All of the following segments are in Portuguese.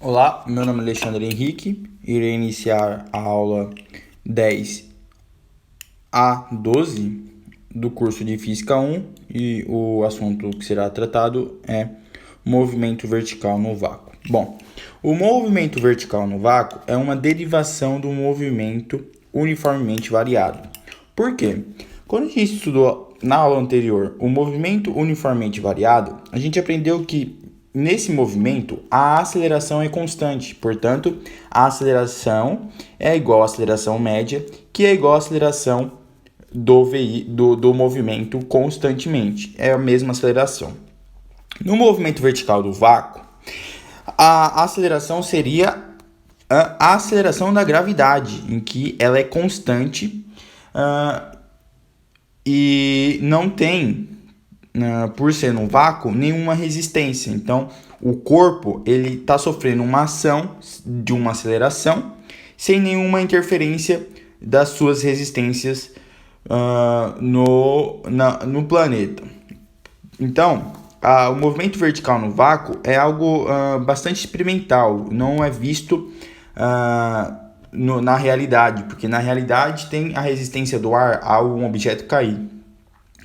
Olá, meu nome é Alexandre Henrique, irei iniciar a aula 10A12 do curso de Física 1 e o assunto que será tratado é movimento vertical no vácuo. Bom, o movimento vertical no vácuo é uma derivação do movimento uniformemente variado. Por quê? Quando a gente estudou na aula anterior o movimento uniformemente variado, a gente aprendeu que nesse movimento, a aceleração é constante, portanto, a aceleração é igual à aceleração média, que é igual à aceleração do movimento constantemente. É a mesma aceleração. No movimento vertical do vácuo, a aceleração seria a aceleração da gravidade, em que ela é constante e não tem, por ser no vácuo, nenhuma resistência. Então, o corpo ele está sofrendo uma ação de uma aceleração sem nenhuma interferência das suas resistências no planeta. Então, o movimento vertical no vácuo é algo bastante experimental, não é visto na realidade, porque na realidade tem a resistência do ar ao um objeto cair.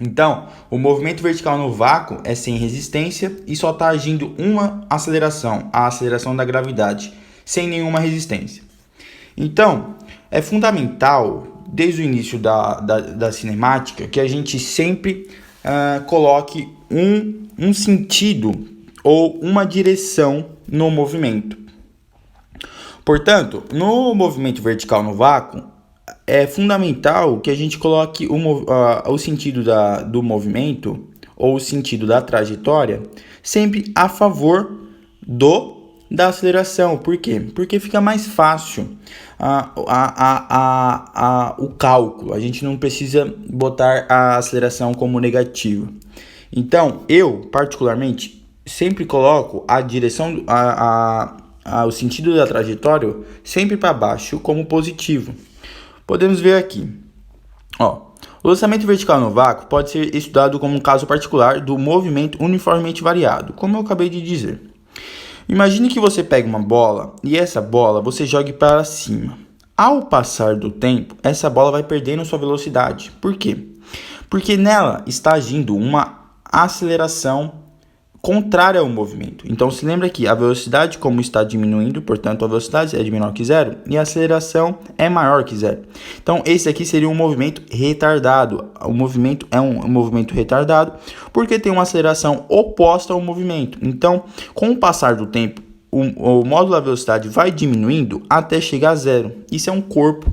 Então, o movimento vertical no vácuo é sem resistência e só está agindo uma aceleração, a aceleração da gravidade, sem nenhuma resistência. Então, é fundamental, desde o início da cinemática, que a gente sempre coloque um sentido ou uma direção no movimento. Portanto, no movimento vertical no vácuo, é fundamental que a gente coloque o sentido do movimento ou o sentido da trajetória sempre a favor da aceleração. Por quê? Porque fica mais fácil o cálculo. A gente não precisa botar a aceleração como negativa. Então, eu, particularmente, sempre coloco a direção, o sentido da trajetória sempre para baixo como positivo. Podemos ver aqui. O lançamento vertical no vácuo pode ser estudado como um caso particular do movimento uniformemente variado, como eu acabei de dizer. Imagine que você pega uma bola e essa bola você jogue para cima. Ao passar do tempo, essa bola vai perdendo sua velocidade. Por quê? Porque nela está agindo uma aceleração contrária ao movimento. Então, se lembra que a velocidade, como está diminuindo, portanto, a velocidade é menor que zero e a aceleração é maior que zero. Então, esse aqui seria um movimento retardado. O movimento é um movimento retardado porque tem uma aceleração oposta ao movimento. Então, com o passar do tempo, o módulo da velocidade vai diminuindo até chegar a zero. Isso é um corpo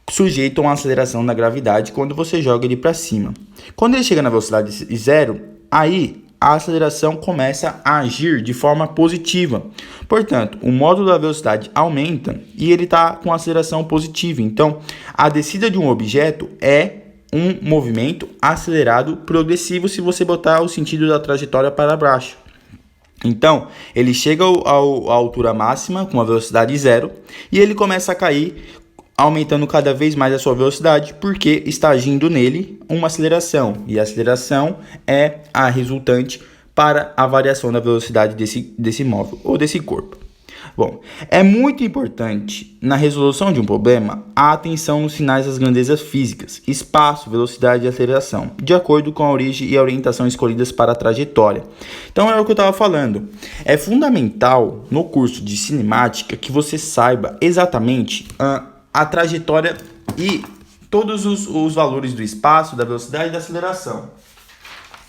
sujeito a uma aceleração da gravidade quando você joga ele para cima. Quando ele chega na velocidade zero, aí a aceleração começa a agir de forma positiva. Portanto, o módulo da velocidade aumenta e ele está com aceleração positiva. Então, a descida de um objeto é um movimento acelerado progressivo se você botar o sentido da trajetória para baixo. Então, ele chega à altura máxima com a velocidade zero e ele começa a cair, aumentando cada vez mais a sua velocidade, porque está agindo nele uma aceleração, e a aceleração é a resultante para a variação da velocidade desse móvel ou desse corpo. Bom, é muito importante na resolução de um problema a atenção nos sinais das grandezas físicas, espaço, velocidade e aceleração, de acordo com a origem e a orientação escolhidas para a trajetória. Então é o que eu estava falando. É fundamental no curso de cinemática que você saiba exatamente a trajetória e todos os valores do espaço, da velocidade e da aceleração.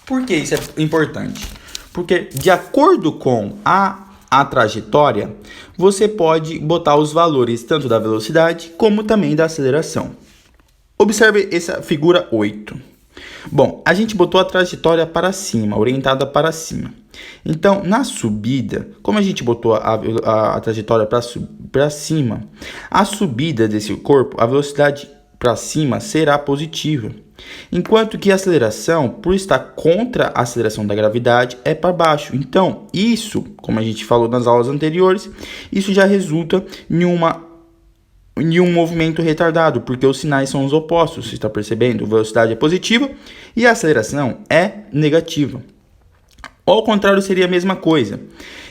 Por que isso é importante? Porque de acordo com a trajetória, você pode botar os valores tanto da velocidade como também da aceleração. Observe essa figura 8. Bom, a gente botou a trajetória para cima, orientada para cima. Então, na subida, como a gente botou a trajetória para cima, a subida desse corpo, a velocidade para cima será positiva. Enquanto que a aceleração, por estar contra a aceleração da gravidade, é para baixo. Então, isso, como a gente falou nas aulas anteriores, isso já resulta em um movimento retardado, porque os sinais são os opostos, você está percebendo? A velocidade é positiva e a aceleração é negativa. Ou ao contrário, seria a mesma coisa.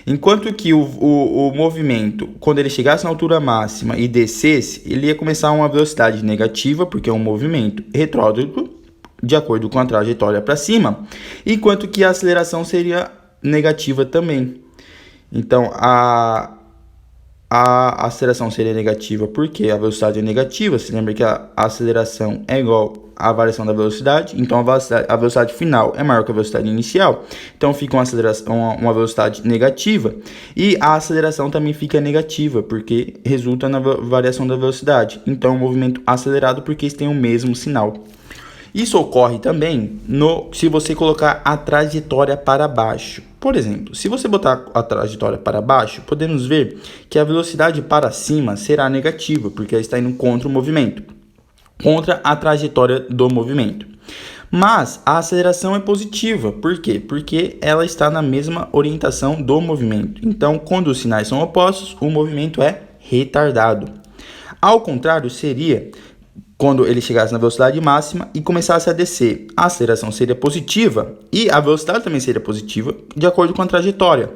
Enquanto que o movimento, quando ele chegasse na altura máxima e descesse, ele ia começar a uma velocidade negativa, porque é um movimento retrógrado, de acordo com a trajetória para cima, enquanto que a aceleração seria negativa também. Então, a aceleração seria negativa porque a velocidade é negativa. Você lembra que a aceleração é igual à variação da velocidade, então a velocidade final é maior que a velocidade inicial, então fica uma velocidade negativa, e a aceleração também fica negativa porque resulta na variação da velocidade, então é um movimento acelerado porque eles têm o mesmo sinal. Isso ocorre também se você colocar a trajetória para baixo. Por exemplo, se você botar a trajetória para baixo, podemos ver que a velocidade para cima será negativa, porque ela está indo contra o movimento, contra a trajetória do movimento. Mas a aceleração é positiva. Por quê? Porque ela está na mesma orientação do movimento. Então, quando os sinais são opostos, o movimento é retardado. Ao contrário, seria quando ele chegasse na velocidade máxima e começasse a descer. A aceleração seria positiva e a velocidade também seria positiva, de acordo com a trajetória.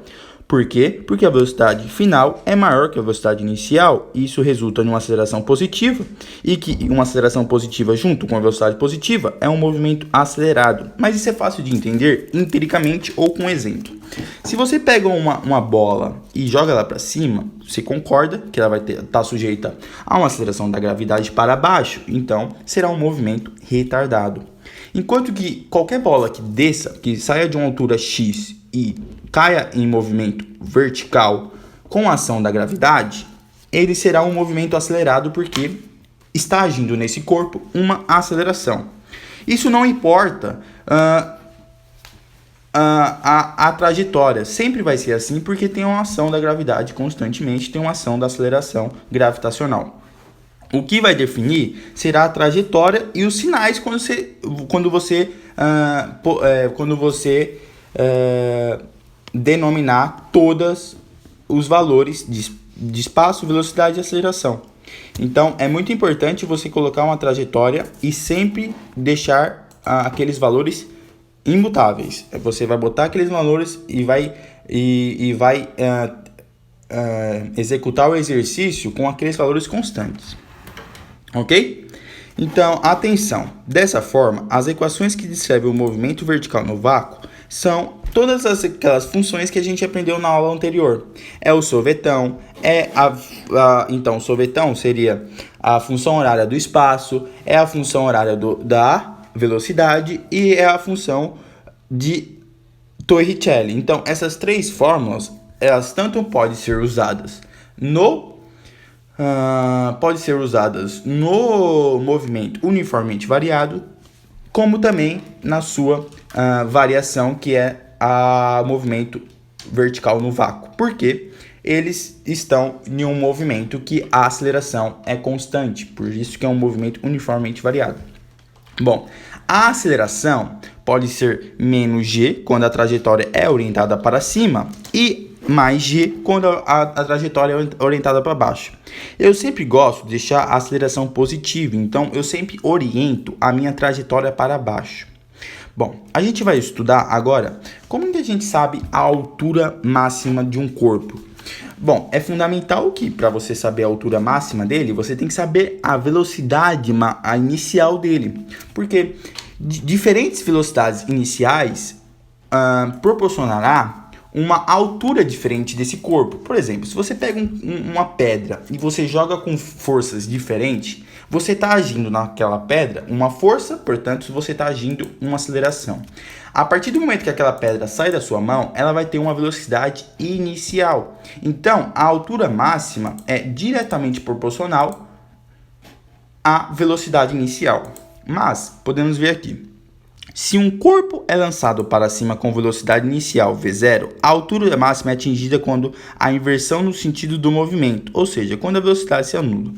Por quê? Porque a velocidade final é maior que a velocidade inicial, e isso resulta em uma aceleração positiva, e que uma aceleração positiva junto com a velocidade positiva é um movimento acelerado. Mas isso é fácil de entender empiricamente ou com exemplo. Se você pega uma bola e joga ela para cima, você concorda que ela vai estar sujeita a uma aceleração da gravidade para baixo, então será um movimento retardado. Enquanto que qualquer bola que desça, que saia de uma altura x e caia em movimento vertical com a ação da gravidade, ele será um movimento acelerado porque está agindo nesse corpo uma aceleração. Isso não importa a trajetória, sempre vai ser assim porque tem uma ação da gravidade constantemente, tem uma ação da aceleração gravitacional. O que vai definir será a trajetória e os sinais quando você denominar todos os valores de espaço, velocidade e aceleração. Então, é muito importante você colocar uma trajetória e sempre deixar aqueles valores imutáveis. Você vai botar aqueles valores e vai executar o exercício com aqueles valores constantes. Ok? Então, atenção. Dessa forma, as equações que descrevem o movimento vertical no vácuo são todas aquelas funções que a gente aprendeu na aula anterior. É o sorvetão, então o sorvetão seria a função horária do espaço, é a função horária da velocidade e é a função de Torricelli. Então, essas três fórmulas, elas tanto podem ser usadas no movimento uniformemente variado, como também na sua variação, que é o movimento vertical no vácuo. Porque eles estão em um movimento que a aceleração é constante, por isso que é um movimento uniformemente variado. Bom, a aceleração pode ser menos g quando a trajetória é orientada para cima e mais g quando a trajetória é orientada para baixo. Eu sempre gosto de deixar a aceleração positiva, então eu sempre oriento a minha trajetória para baixo. Bom, a gente vai estudar agora como que a gente sabe a altura máxima de um corpo. Bom, é fundamental que para você saber a altura máxima dele, você tem que saber a velocidade inicial dele, porque diferentes velocidades iniciais proporcionará uma altura diferente desse corpo. Por exemplo, se você pega uma pedra e você joga com forças diferentes, você está agindo naquela pedra uma força, portanto, você está agindo uma aceleração. A partir do momento que aquela pedra sai da sua mão, ela vai ter uma velocidade inicial. Então, a altura máxima é diretamente proporcional à velocidade inicial. Mas, podemos ver aqui. Se um corpo é lançado para cima com velocidade inicial v0, a altura máxima é atingida quando a inversão no sentido do movimento, ou seja, quando a velocidade se anula.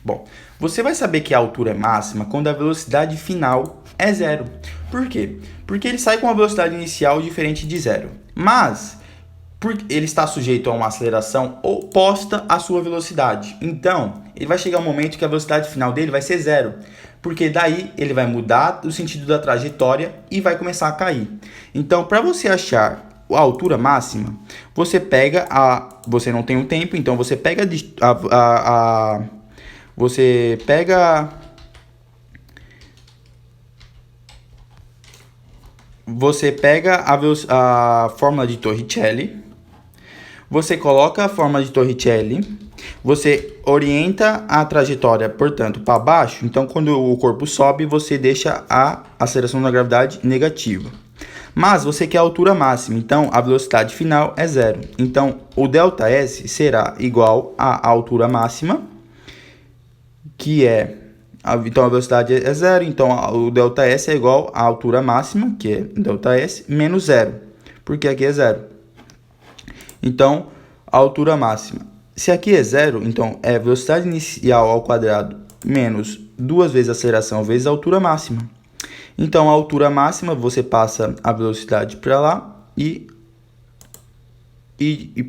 Bom, você vai saber que a altura é máxima quando a velocidade final é zero. Por quê? Porque ele sai com uma velocidade inicial diferente de zero, mas ele está sujeito a uma aceleração oposta à sua velocidade. Então, ele vai chegar um momento que a velocidade final dele vai ser zero, porque daí ele vai mudar o sentido da trajetória e vai começar a cair. Então, para você achar a altura máxima, você pega você não tem um tempo, então você pega você pega a fórmula de Torricelli, você coloca a fórmula de Torricelli, você orienta a trajetória, portanto, para baixo. Então, quando o corpo sobe, você deixa a aceleração da gravidade negativa. Mas você quer a altura máxima, então a velocidade final é zero. Então, o ΔS será igual à altura máxima, que é... Então, a velocidade é zero, então o ΔS é igual à altura máxima, que é ΔS, menos zero, porque aqui é zero. Então, a altura máxima. Se aqui é zero, então é velocidade inicial ao quadrado menos 2 vezes a aceleração vezes a altura máxima. Então, a altura máxima, você passa a velocidade para lá e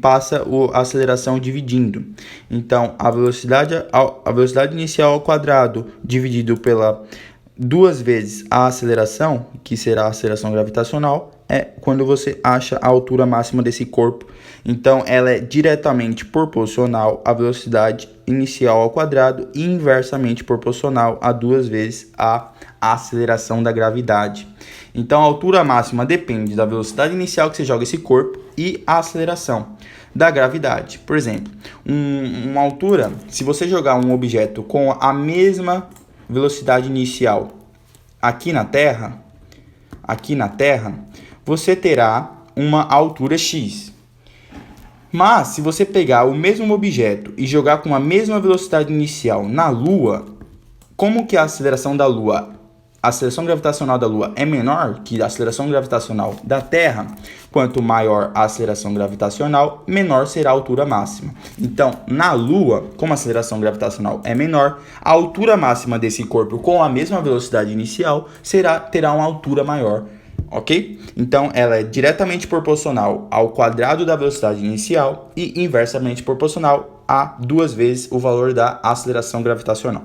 passa a aceleração dividindo. Então, a velocidade inicial ao quadrado dividido pela 2 vezes a aceleração, que será a aceleração gravitacional, é quando você acha a altura máxima desse corpo. Então, ela é diretamente proporcional à velocidade inicial ao quadrado e inversamente proporcional a 2 vezes a aceleração da gravidade. Então, a altura máxima depende da velocidade inicial que você joga esse corpo e a aceleração da gravidade. Por exemplo, uma altura, se você jogar um objeto com a mesma velocidade inicial aqui na Terra, você terá uma altura x. Mas, se você pegar o mesmo objeto e jogar com a mesma velocidade inicial na Lua, como que a aceleração da Lua, a aceleração gravitacional da Lua é menor que a aceleração gravitacional da Terra, quanto maior a aceleração gravitacional, menor será a altura máxima. Então, na Lua, como a aceleração gravitacional é menor, a altura máxima desse corpo com a mesma velocidade inicial terá uma altura maior. Ok? Então, ela é diretamente proporcional ao quadrado da velocidade inicial e inversamente proporcional a 2 vezes o valor da aceleração gravitacional.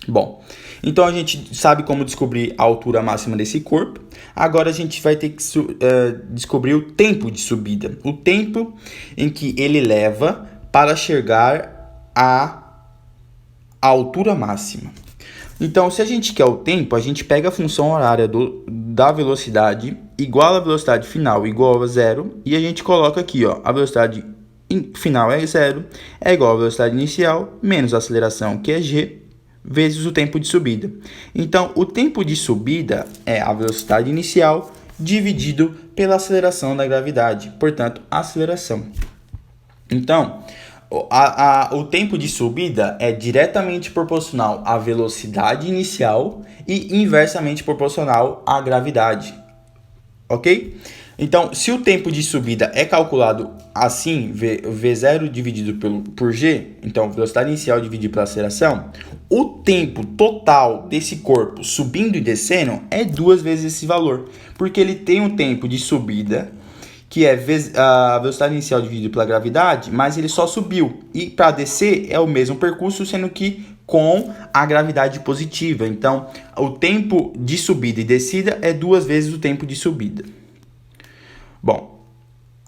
Bom, então a gente sabe como descobrir a altura máxima desse corpo. Agora a gente vai ter que descobrir o tempo de subida. O tempo em que ele leva para chegar à altura máxima. Então, se a gente quer o tempo, a gente pega a função horária da velocidade igual à velocidade final igual a zero, e a gente coloca aqui, ó, a velocidade final é zero, é igual à velocidade inicial menos a aceleração, que é g, vezes o tempo de subida. Então, o tempo de subida é a velocidade inicial dividido pela aceleração da gravidade, portanto, a aceleração. Então, o tempo de subida é diretamente proporcional à velocidade inicial e inversamente proporcional à gravidade, ok? Então, se o tempo de subida é calculado assim, V0 dividido por G, então velocidade inicial dividido pela aceleração, o tempo total desse corpo subindo e descendo é 2 vezes esse valor, porque ele tem um tempo de subida, que é a velocidade inicial dividida pela gravidade, mas ele só subiu. E para descer é o mesmo percurso, sendo que com a gravidade positiva. Então, o tempo de subida e descida é 2 vezes o tempo de subida. Bom,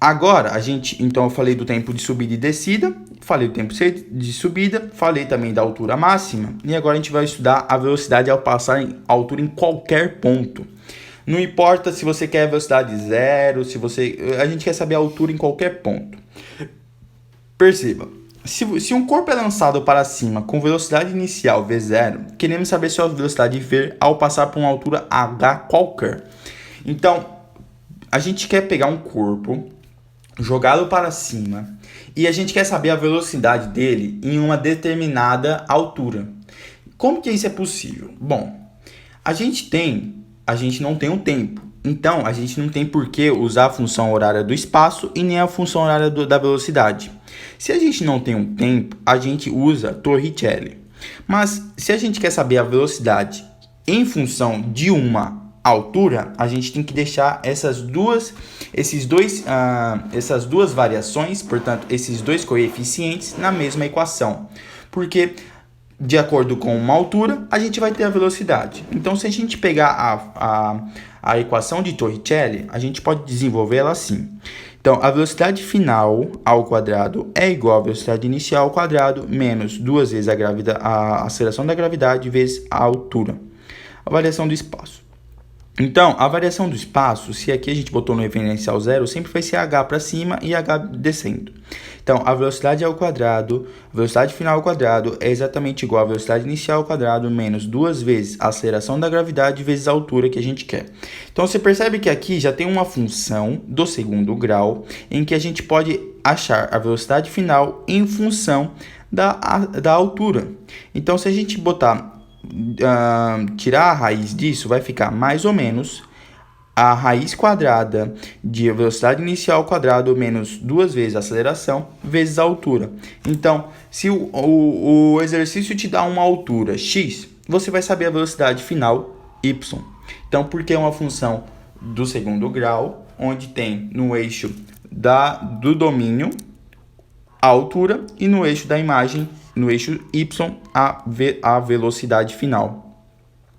agora então eu falei do tempo de subida e descida, falei do tempo de subida, falei também da altura máxima, e agora a gente vai estudar a velocidade ao passar em altura em qualquer ponto. Não importa se você quer velocidade zero, a gente quer saber a altura em qualquer ponto. Perceba, se um corpo é lançado para cima com velocidade inicial v0, queremos saber sua velocidade v ao passar por uma altura h qualquer. Então, a gente quer pegar um corpo, jogá-lo para cima, e a gente quer saber a velocidade dele em uma determinada altura. Como que isso é possível? Bom, a gente não tem um tempo. Então, a gente não tem por que usar a função horária do espaço e nem a função horária da velocidade. Se a gente não tem um tempo, a gente usa Torricelli. Mas, se a gente quer saber a velocidade em função de uma altura, a gente tem que deixar essas duas variações, portanto, esses dois coeficientes na mesma equação. Porque de acordo com uma altura, a gente vai ter a velocidade. Então, se a gente pegar a equação de Torricelli, a gente pode desenvolver ela assim. Então, a velocidade final ao quadrado é igual à velocidade inicial ao quadrado menos 2 vezes a aceleração da gravidade vezes a altura. A variação do espaço. Então, a variação do espaço, se aqui a gente botou no referencial zero, sempre vai ser h para cima e h descendo. Então, a velocidade ao quadrado, a velocidade final ao quadrado é exatamente igual à velocidade inicial ao quadrado menos 2 vezes a aceleração da gravidade vezes a altura que a gente quer. Então, você percebe que aqui já tem uma função do segundo grau em que a gente pode achar a velocidade final em função da altura. Então, se a gente botar... tirar a raiz disso, vai ficar mais ou menos a raiz quadrada de velocidade inicial ao quadrado menos 2 vezes a aceleração vezes a altura. Então, se o exercício te dá uma altura x, você vai saber a velocidade final y. Então, porque é uma função do segundo grau, onde tem no eixo do domínio a altura e no eixo da imagem, no eixo y, a velocidade final.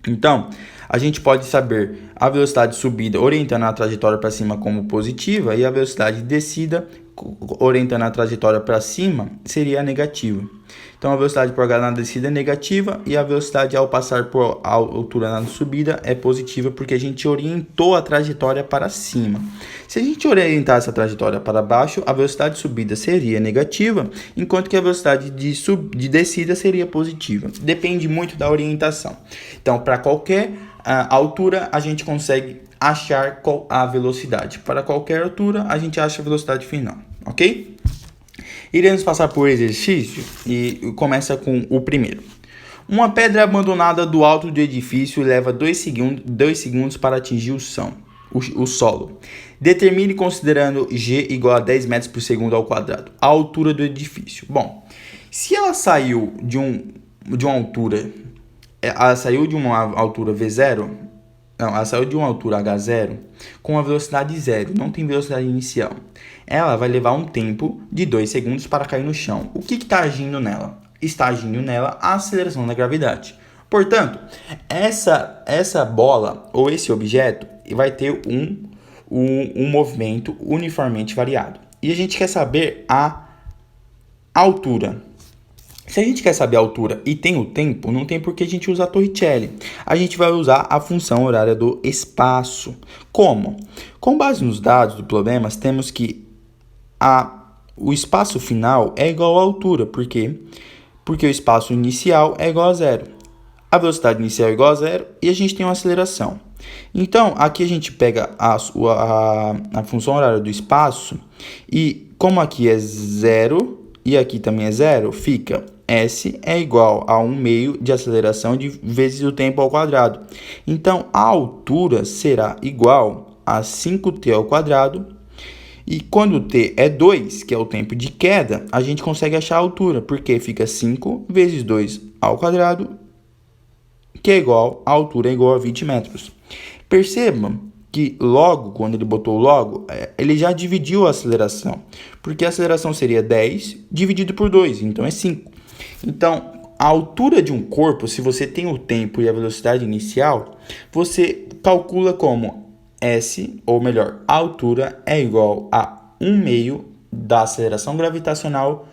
Então, a gente pode saber a velocidade subida orientando a trajetória para cima como positiva e a velocidade de descida orientando a trajetória para cima seria negativa. Então, a velocidade por h na descida é negativa e a velocidade ao passar por altura na subida é positiva porque a gente orientou a trajetória para cima. Se a gente orientar essa trajetória para baixo, a velocidade de subida seria negativa, enquanto que a velocidade de descida seria positiva. Depende muito da orientação. Então, para qualquer altura, a gente consegue achar a velocidade. Para qualquer altura, a gente acha a velocidade final, ok? Iremos passar por exercício e começa com o primeiro. Uma pedra abandonada do alto do edifício leva 2 segundos para atingir o solo. Determine considerando g igual a 10 metros por segundo ao quadrado a altura do edifício. Bom, se ela saiu de uma altura, ela saiu de uma altura v0, não, ela saiu de uma altura h0 com a velocidade zero, não tem velocidade inicial. Ela vai levar um tempo de 2 segundos para cair no chão. O que está agindo nela? Está agindo nela a aceleração da gravidade. Portanto, essa bola ou esse objeto vai ter um movimento uniformemente variado. E a gente quer saber a altura. Se a gente quer saber a altura e tem o tempo, não tem por que a gente usar a Torricelli. A gente vai usar a função horária do espaço. Como? Com base nos dados do problema, temos que o espaço final é igual à altura. Por quê? Porque o espaço inicial é igual a zero. A velocidade inicial é igual a zero e a gente tem uma aceleração. Então, aqui a gente pega a função horária do espaço e como aqui é zero e aqui também é zero, fica S é igual a 1/2 de aceleração vezes o tempo ao quadrado. Então, a altura será igual a 5t ao quadrado. E quando t é 2, que é o tempo de queda, a gente consegue achar a altura, porque fica 5 vezes 2 ao quadrado, que é igual, a altura é igual a 20 metros. Percebam que logo, quando ele botou logo, ele já dividiu a aceleração, porque a aceleração seria 10 dividido por 2, então é 5. Então, a altura de um corpo, se você tem o tempo e a velocidade inicial, você calcula como S, ou melhor, a altura é igual a 1/2 da aceleração gravitacional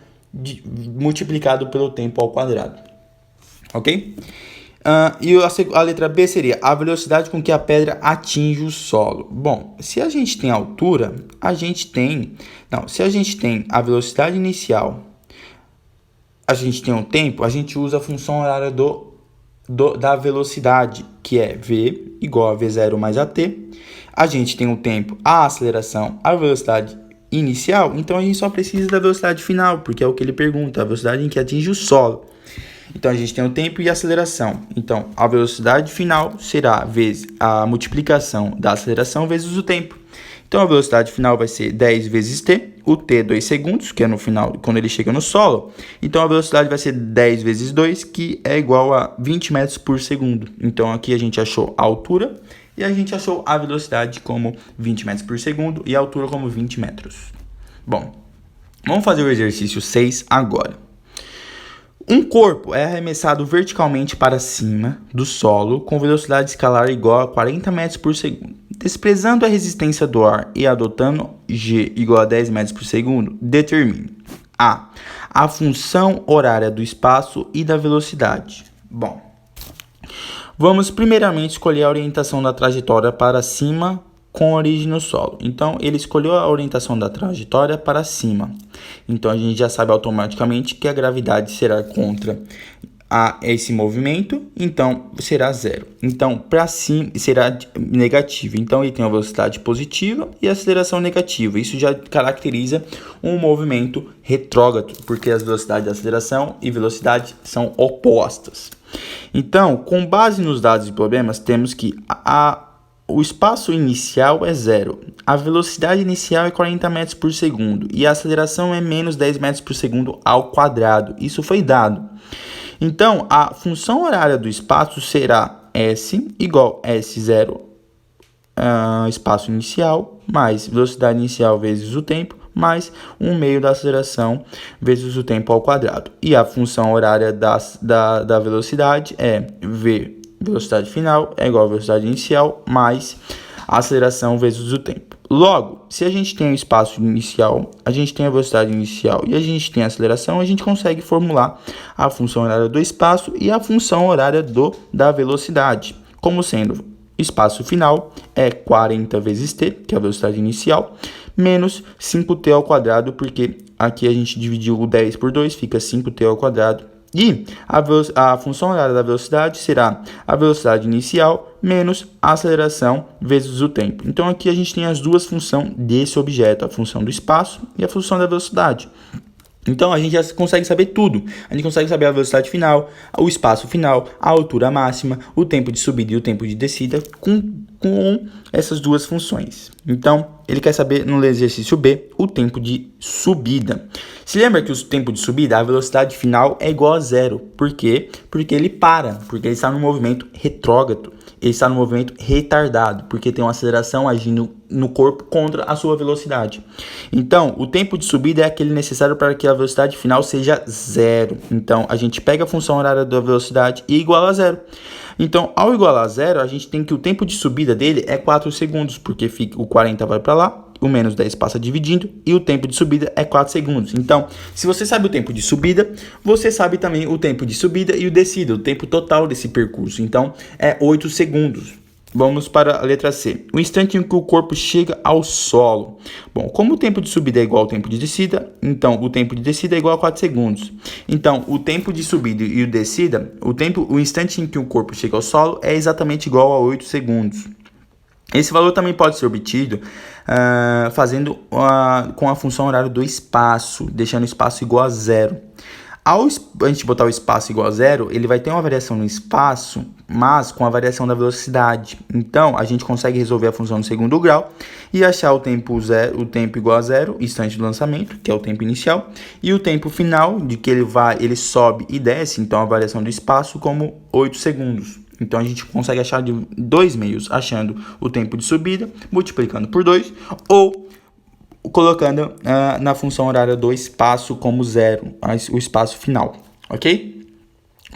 multiplicado pelo tempo ao quadrado. Ok? E a letra B seria a velocidade com que a pedra atinge o solo. Bom, se a gente tem a altura, se a gente tem a velocidade inicial, a gente tem o tempo, a gente usa a função horária da velocidade, que é V igual a V0 mais AT. A gente tem o tempo, a aceleração, a velocidade inicial, então a gente só precisa da velocidade final, porque é o que ele pergunta, a velocidade em que atinge o solo. Então, a gente tem o tempo e a aceleração. Então, a velocidade final será vezes a multiplicação da aceleração vezes o tempo. Então, a velocidade final vai ser 10 vezes t, o t 2 segundos, que é no final, quando ele chega no solo. Então, a velocidade vai ser 10 vezes 2, que é igual a 20 metros por segundo. Então, aqui a gente achou a altura e a gente achou a velocidade como 20 metros por segundo e a altura como 20 metros. Bom, vamos fazer o exercício 6 agora. Um corpo é arremessado verticalmente para cima do solo com velocidade escalar igual a 40 metros por segundo. Desprezando a resistência do ar e adotando g igual a 10 metros por segundo, determine a função horária do espaço e da velocidade. Bom, vamos primeiramente escolher a orientação da trajetória para cima com origem no solo. Então, ele escolheu a orientação da trajetória para cima. Então, a gente já sabe automaticamente que a gravidade será contra esse movimento, então será zero. Então, para cima será negativo. Então, ele tem a velocidade positiva e a aceleração negativa. Isso já caracteriza um movimento retrógrado, porque as velocidades de aceleração e velocidade são opostas. Então, com base nos dados e problemas, temos que o espaço inicial é zero, a velocidade inicial é 40 metros por segundo e a aceleração é menos 10 metros por segundo ao quadrado. Isso foi dado. Então, a função horária do espaço será S igual a S0, espaço inicial, mais velocidade inicial vezes o tempo, mais 1/2 da aceleração vezes o tempo ao quadrado. E a função horária da velocidade é V, velocidade final, é igual a velocidade inicial, mais a aceleração vezes o tempo. Logo, se a gente tem o espaço inicial, a gente tem a velocidade inicial e a gente tem a aceleração, a gente consegue formular a função horária do espaço e a função horária da velocidade, como sendo espaço final é 40 vezes t, que é a velocidade inicial, menos 5t ao quadrado, porque aqui a gente dividiu o 10 por 2, fica 5t ao quadrado. E a função horária da velocidade será a velocidade inicial menos a aceleração vezes o tempo. Então, aqui a gente tem as duas funções desse objeto, a função do espaço e a função da velocidade. Então, a gente já consegue saber tudo. A gente consegue saber a velocidade final, o espaço final, a altura máxima, o tempo de subida e o tempo de descida com essas duas funções. Então, ele quer saber no exercício B o tempo de subida. Se lembra que o tempo de subida, a velocidade final é igual a zero. Por quê? Porque ele para, porque ele está no movimento retrógrado. Ele está no movimento retardado, porque tem uma aceleração agindo no corpo contra a sua velocidade. Então, o tempo de subida é aquele necessário para que a velocidade final seja zero. Então, a gente pega a função horária da velocidade e iguala a zero. Então, ao igualar a zero, a gente tem que o tempo de subida dele é 4 segundos, porque o 40 vai para lá, o menos 10 passa dividindo e o tempo de subida é 4 segundos. Então, se você sabe o tempo de subida, você sabe também o tempo de subida e o descida, o tempo total desse percurso. Então, é 8 segundos. Vamos para a letra C. O instante em que o corpo chega ao solo. Bom, como o tempo de subida é igual ao tempo de descida, então o tempo de descida é igual a 4 segundos. Então, o tempo de subida e o descida, o instante em que o corpo chega ao solo é exatamente igual a 8 segundos. Esse valor também pode ser obtido fazendo com a função horária do espaço, deixando o espaço igual a zero. Ao a gente botar o espaço igual a zero, ele vai ter uma variação no espaço, mas com a variação da velocidade. Então, a gente consegue resolver a função no segundo grau e achar o tempo igual a zero, instante do lançamento, que é o tempo inicial, e o tempo final, de que ele sobe e desce, então a variação do espaço, como 8 segundos. Então, a gente consegue achar de dois meios, achando o tempo de subida, multiplicando por 2, ou colocando na função horária do espaço como zero, o espaço final, ok?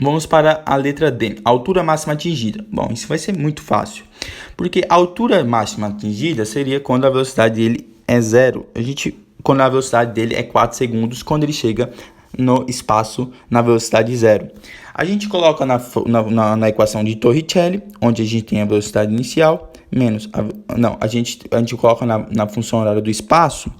Vamos para a letra D, altura máxima atingida. Bom, isso vai ser muito fácil, porque a altura máxima atingida seria quando a velocidade dele é zero. Quando a velocidade dele é 4 segundos, quando ele chega no espaço na velocidade zero. A gente coloca na equação de Torricelli, onde a gente tem a velocidade inicial, menos... a gente coloca na função horária do espaço,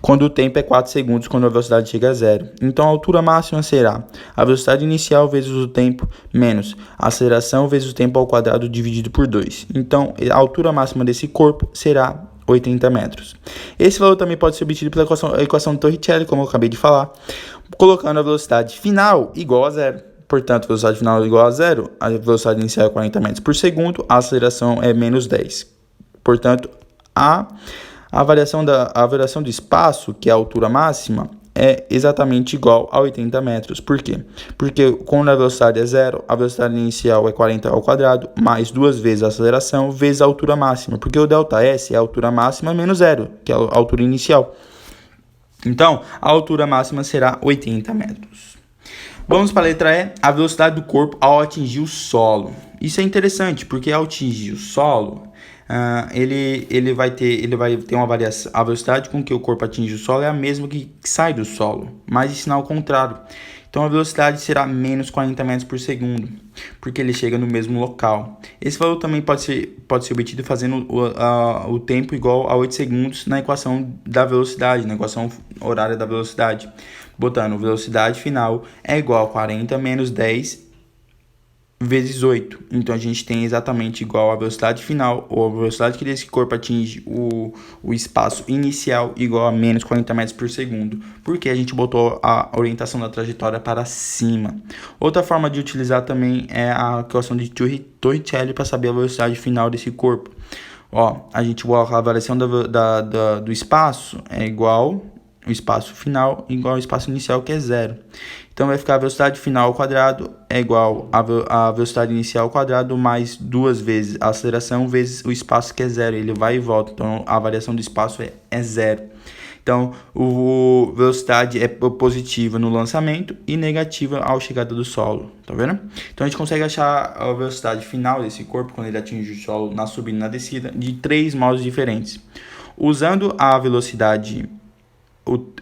quando o tempo é 4 segundos, quando a velocidade chega a zero. Então, a altura máxima será a velocidade inicial vezes o tempo, menos a aceleração vezes o tempo ao quadrado dividido por 2. Então, a altura máxima desse corpo será 80 metros. Esse valor também pode ser obtido pela equação de Torricelli, como eu acabei de falar, colocando a velocidade final igual a zero. Portanto, a velocidade final é igual a zero, a velocidade inicial é 40 metros por segundo, a aceleração é menos 10. Portanto, a variação do espaço, que é a altura máxima, é exatamente igual a 80 metros. Por quê? Porque quando a velocidade é zero, a velocidade inicial é 40 ao quadrado, mais 2 vezes a aceleração, vezes a altura máxima. Porque o ΔS é a altura máxima menos zero, que é a altura inicial. Então, a altura máxima será 80 metros. Vamos para a letra E, a velocidade do corpo ao atingir o solo. Isso é interessante, porque ao atingir o solo, ele vai ter uma variação. A velocidade com que o corpo atinge o solo é a mesma que sai do solo, mas em sinal contrário. Então a velocidade será menos 40 metros por segundo, porque ele chega no mesmo local. Esse valor também pode ser obtido fazendo o tempo igual a 8 segundos na equação da velocidade, na equação horária da velocidade. Botando velocidade final é igual a 40 menos 10 vezes 8. Então a gente tem exatamente igual a velocidade final, ou a velocidade que esse corpo atinge o espaço inicial, igual a menos 40 metros por segundo, porque a gente botou a orientação da trajetória para cima. Outra forma de utilizar também é a equação de Torricelli para saber a velocidade final desse corpo. A gente coloca a variação do espaço é igual o espaço final igual ao espaço inicial, que é zero. Então vai ficar a velocidade final ao quadrado é igual a velocidade inicial ao quadrado mais 2 vezes a aceleração vezes o espaço, que é zero. Ele vai e volta, então a variação do espaço é zero. Então a velocidade é positiva no lançamento e negativa ao chegada do solo, tá vendo? Então a gente consegue achar a velocidade final desse corpo quando ele atinge o solo na subida e na descida de 3 modos diferentes. Usando a velocidade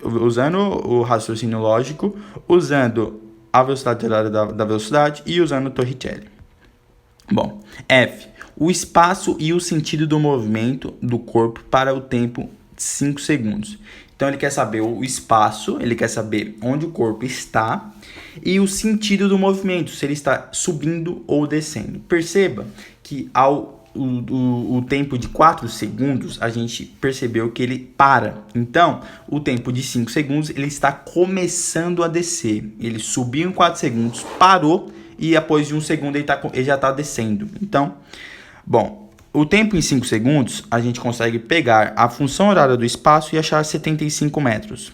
usando o raciocínio lógico, usando a velocidade da velocidade e usando o Torricelli. Bom, F. O espaço e o sentido do movimento do corpo para o tempo 5 segundos. Então ele quer saber o espaço, ele quer saber onde o corpo está e o sentido do movimento, se ele está subindo ou descendo. Perceba que o tempo de 4 segundos, a gente percebeu que ele para. Então, o tempo de 5 segundos, ele está começando a descer. Ele subiu em 4 segundos, parou, e após de 1 segundo ele já está descendo. Então, bom, o tempo em 5 segundos, a gente consegue pegar a função horária do espaço e achar 75 metros.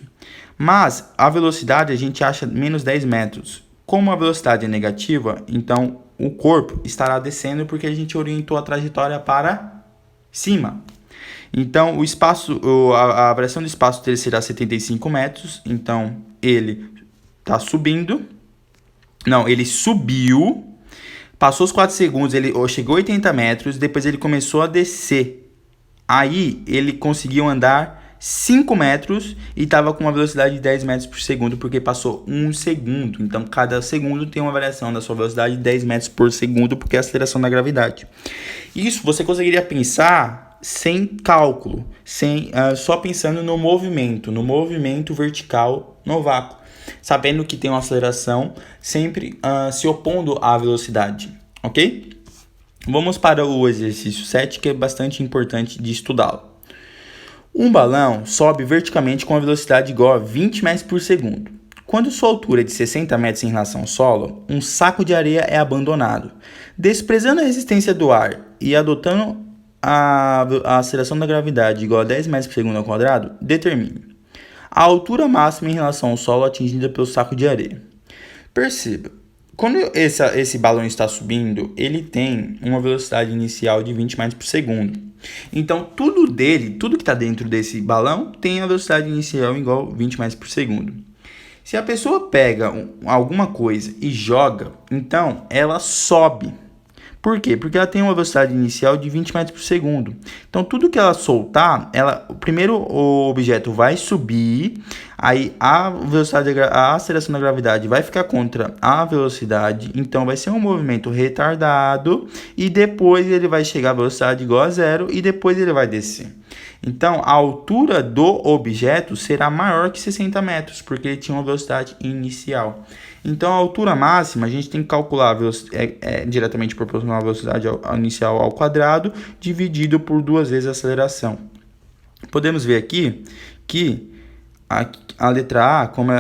Mas, a velocidade, a gente acha menos 10 metros. Como a velocidade é negativa, então o corpo estará descendo porque a gente orientou a trajetória para cima. Então o espaço, a variação do espaço dele será 75 metros. Então ele está subindo. Não, ele subiu. Passou os 4 segundos, ele chegou a 80 metros. Depois ele começou a descer. Aí ele conseguiu andar 5 metros e estava com uma velocidade de 10 metros por segundo, porque passou 1 segundo. Então, cada segundo tem uma variação da sua velocidade de 10 metros por segundo, porque é a aceleração da gravidade. Isso você conseguiria pensar sem cálculo, só pensando no movimento vertical no vácuo, sabendo que tem uma aceleração sempre se opondo à velocidade, ok? Vamos para o exercício 7, que é bastante importante de estudá-lo. Um balão sobe verticalmente com a velocidade igual a 20 metros por segundo. Quando sua altura é de 60 metros em relação ao solo, um saco de areia é abandonado. Desprezando a resistência do ar e adotando a aceleração da gravidade igual a 10 metros por segundo ao quadrado, determine a altura máxima em relação ao solo atingida pelo saco de areia. Perceba, quando esse balão está subindo, ele tem uma velocidade inicial de 20 metros por segundo. Então, tudo que está dentro desse balão tem a velocidade inicial igual a 20 metros por segundo. Se a pessoa pega alguma coisa e joga, então ela sobe. Por quê? Porque ela tem uma velocidade inicial de 20 metros por segundo. Então, tudo que ela soltar, primeiro o objeto vai subir, aí a aceleração da gravidade vai ficar contra a velocidade, então vai ser um movimento retardado, e depois ele vai chegar a velocidade igual a zero, e depois ele vai descer. Então, a altura do objeto será maior que 60 metros, porque ele tinha uma velocidade inicial. Então, a altura máxima, a gente tem que calcular diretamente proporcional à velocidade inicial ao quadrado, dividido por 2 vezes a aceleração. Podemos ver aqui que a letra A, como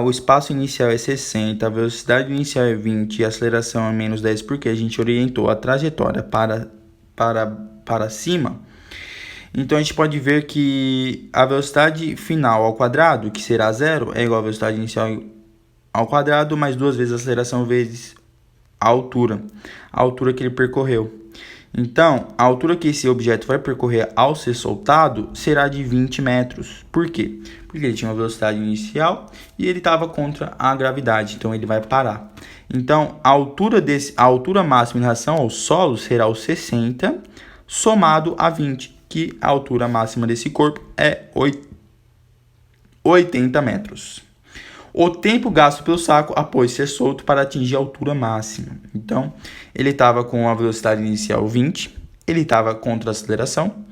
o espaço inicial é 60, a velocidade inicial é 20 e a aceleração é menos 10, porque a gente orientou a trajetória para cima. Então, a gente pode ver que a velocidade final ao quadrado, que será zero, é igual à velocidade inicial ao quadrado, mais 2 vezes a aceleração vezes a altura que ele percorreu. Então, a altura que esse objeto vai percorrer ao ser soltado será de 20 metros. Por quê? Porque ele tinha uma velocidade inicial e ele estava contra a gravidade, então ele vai parar. Então, a altura máxima em relação ao solo será o 60 somado a 20, que a altura máxima desse corpo é 80 metros. O tempo gasto pelo saco após ser solto para atingir a altura máxima. Então, ele estava com a velocidade inicial 20, ele estava contra a aceleração,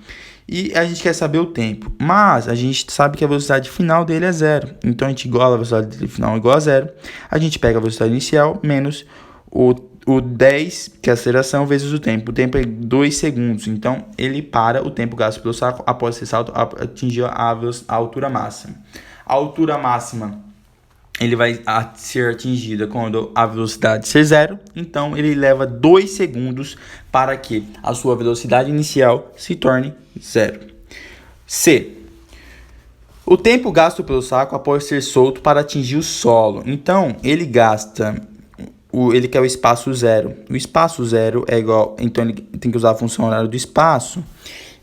e a gente quer saber o tempo. Mas a gente sabe que a velocidade final dele é zero. Então, a gente iguala a velocidade final igual a zero. A gente pega a velocidade inicial menos o 10, que é a aceleração, vezes o tempo. O tempo é 2 segundos. Então, ele para o tempo gasto pelo saco após ser salto atingir a altura máxima. A altura máxima ele vai ser atingida quando a velocidade ser zero, então ele leva 2 segundos para que a sua velocidade inicial se torne zero. C. O tempo gasto pelo saco após ser solto para atingir o solo. Então, ele gasta, ele quer o espaço zero. O espaço zero é igual, então ele tem que usar a função horária do espaço,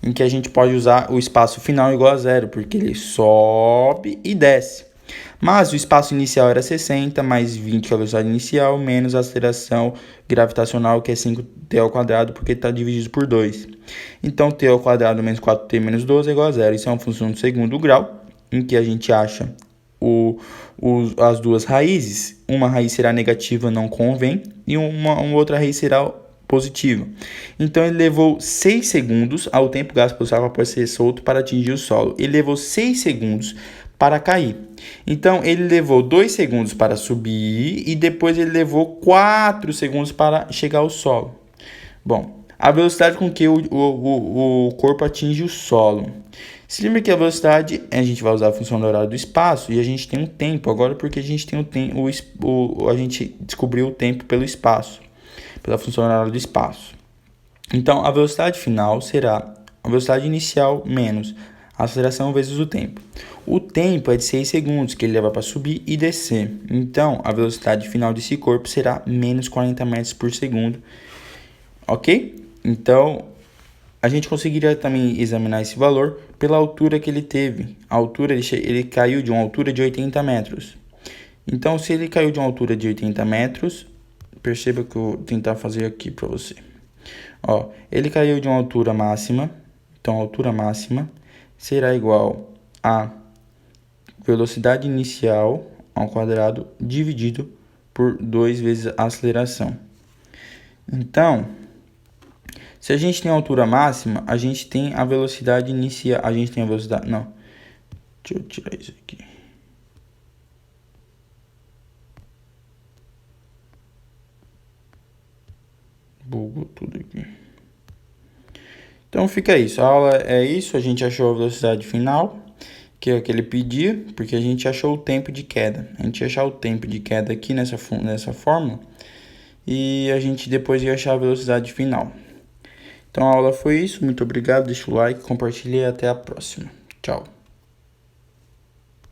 em que a gente pode usar o espaço final igual a zero, porque ele sobe e desce. Mas o espaço inicial era 60, mais 20, que é a velocidade inicial, menos a aceleração gravitacional, que é 5t ao quadrado, porque está dividido por 2. Então, t ao quadrado menos 4t menos 12 é igual a zero. Isso é uma função do segundo grau, em que a gente acha as duas raízes. Uma raiz será negativa, não convém, e uma outra raiz será positiva. Então, ele levou 6 segundos ao tempo gasto pelo saco após ser solto para atingir o solo. Ele levou 6 segundos para cair. Então, ele levou 2 segundos para subir e depois ele levou 4 segundos para chegar ao solo. Bom, a velocidade com que o corpo atinge o solo. Se lembra que a velocidade, a gente vai usar a função do horário do espaço e a gente tem um tempo. Agora, porque a gente tem a gente descobriu o tempo pelo espaço, pela função horária do espaço. Então, a velocidade final será a velocidade inicial menos a aceleração vezes o tempo. O tempo é de 6 segundos, que ele leva para subir e descer. Então, a velocidade final desse corpo será menos 40 metros por segundo. Ok? Então, a gente conseguiria também examinar esse valor pela altura que ele teve. A altura, ele caiu de uma altura de 80 metros. Então, se ele caiu de uma altura de 80 metros, perceba que eu vou tentar fazer aqui para você. Ó, ele caiu de uma altura máxima. Então, a altura máxima será igual a velocidade inicial ao quadrado dividido por 2 vezes a aceleração. Então, se a gente tem a altura máxima, a gente tem a velocidade inicial. A gente tem a velocidade... Não. Deixa eu tirar isso aqui. Bugou tudo aqui. Então fica isso. A aula é isso. A gente achou a velocidade final, que é o que ele pedia, porque a gente achou o tempo de queda. A gente ia achar o tempo de queda aqui nessa fórmula e a gente depois ia achar a velocidade final. Então a aula foi isso. Muito obrigado. Deixa o like, compartilhe e até a próxima. Tchau.